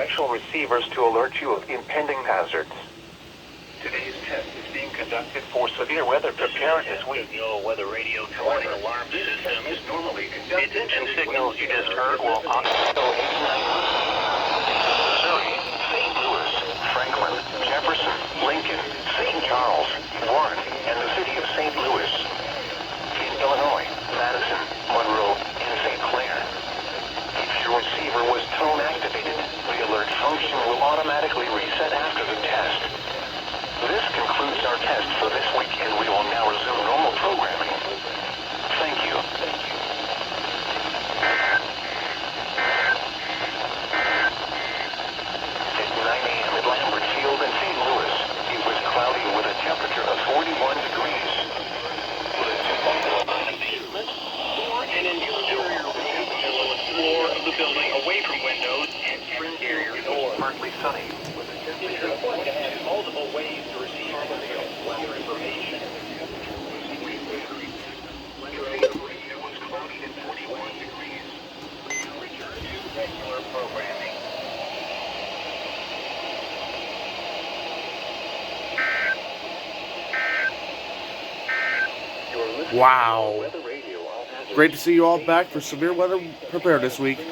coaxial receivers to alert you of impending hazards. Today's test is being conducted for severe weather preparedness week. No weather radio warning alarm system is normally The conducted. attention signals you just heard will KDO89. Missouri, St. Louis, Franklin, Jefferson, Lincoln, St. Charles, Warren, and the city of St. Louis. In Illinois, Madison, Monroe, and St. Clair. If your receiver was tone activated, the alert function will automatically reset after the test. This concludes our test for this week, and we will now resume normal programming. Thank you. At 9 a.m. at Lambert Field in St. Louis, it was cloudy with a temperature of 41 degrees. With a typical amount of basement or an interior floor of the building away from windows and interior door. Partly sunny with a It's temperature of important to have multiple ways to receive weather information. It was cloudy and 41 degrees. Return to regular programming. You're listening Wow. to Weather Radio. Great to see you all back for severe weather preparedness week.